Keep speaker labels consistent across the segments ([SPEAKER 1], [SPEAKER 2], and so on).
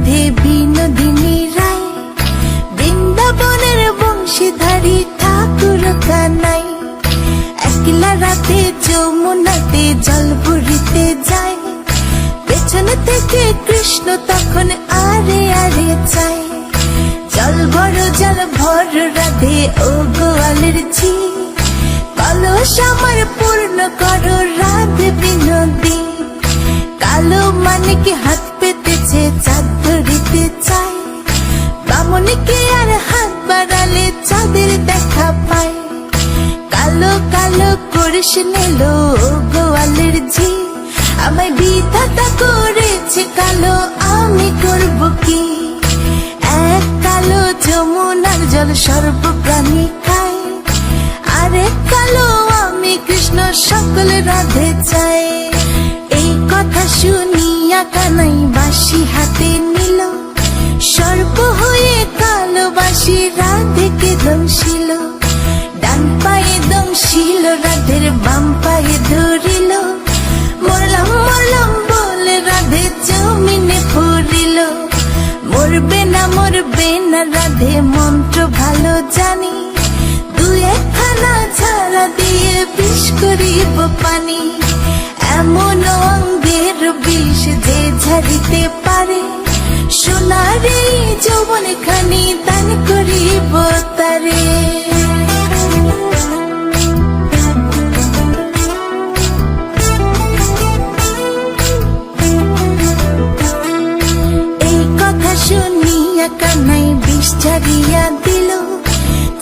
[SPEAKER 1] রাধে বিনোদিনী রায়, বৃন্দাবনের বংশীধারী ঠাকুর কানাই। একলা রাতে যমুনাতে জল ভরিতে যায়, পেছনে থেকে কৃষ্ণ তখন আরে আরে চায়। জল ভর রাধে ও গোয়ালের ঝি, কলস আমার পূর্ণ করো রাধে বিনোদী। কালো মানিক হাত পেতেছে চাঁদ ধরিতে চায়, বামুনিকে আর হাত বাড়ালে চাঁদের দেখা পায়। কালো কালো করিস নিল ও গোয়ালের ঝি, আমায় বিধাতা করেছে কালো, আমি করব কি? এক কালো যমুনার জল সর্বপ্রাণী খায়, আরেক কালো আমি কৃষ্ণ সকল রাধে চাই। এই কথা শুনিয়া কানাই বাঁশি হাতে নিল, সর্প হয়ে কালো বাঁশি রাধেকে দংশিল। ডান পায়ে দংশিল রাধের বাম পায়ে ধরিল, মরলাম মরলাম বলে রাধে জমিনে পড়িল। মরবে না রাধে মন্ত্র ভালো জানি, দু একখানা ছাড়া দিয়ে বিষ করিব পানি। এমন অঙ্গের বিষ যে ঝাড়িতে পারে, সোনার এই যৌবন খানি দান করিব তারে। শুনিয়া কানাই বিষ ছাড়িয়া দিল,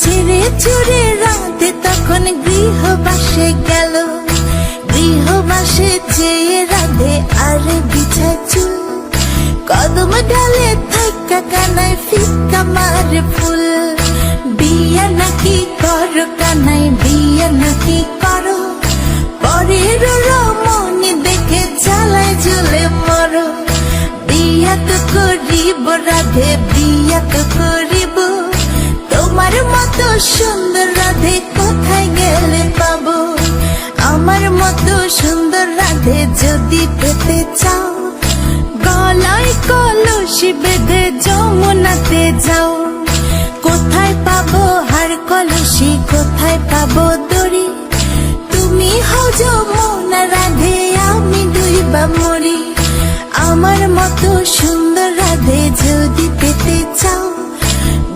[SPEAKER 1] ছেড়ে ছুড়ে রাধে তখন গৃহবাসে গেল। গৃহবাসে চেয়ে রাধে আর বিছায় চুল, কদম ডালে থাকা কানাই ফিক্কা মারে ফুল। বিয়া নাকি করো কানাই, বিয়া নাকি করো, পরের রমণী দেখে জ্বালায় জ্বলে মরো। বিয়া তো করিব রাধে, বিয়া তো করিব, তোমার মতো সুন্দর রাধে কোথায় গেলে পাবো? আমার মতো সুন্দর রাধে যদি পেতে চাও, গলায় কলসি বেঁধে যমুনাতে যাও। কোথায় পাবো হার কলসি, কোথায় পাবো দড়ি? তুমি হও যমুনা রাধে, আমি ডুইবা মরি। আমার মতো সুন্দর রাধে যদি পেতে চাও,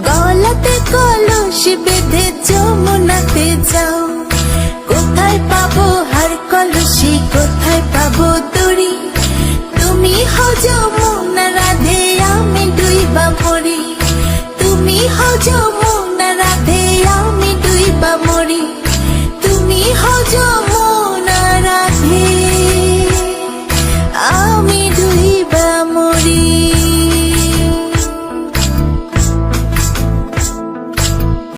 [SPEAKER 1] গলাতে কলসি বেঁধে যমুনাতে যাও। কোথায় পাবো হার কলসি, কোথায় পাবো দড়ি? তুমি হও যমুনা রাধে, আমি ডুইবা মরি। তুমি হও যমুনা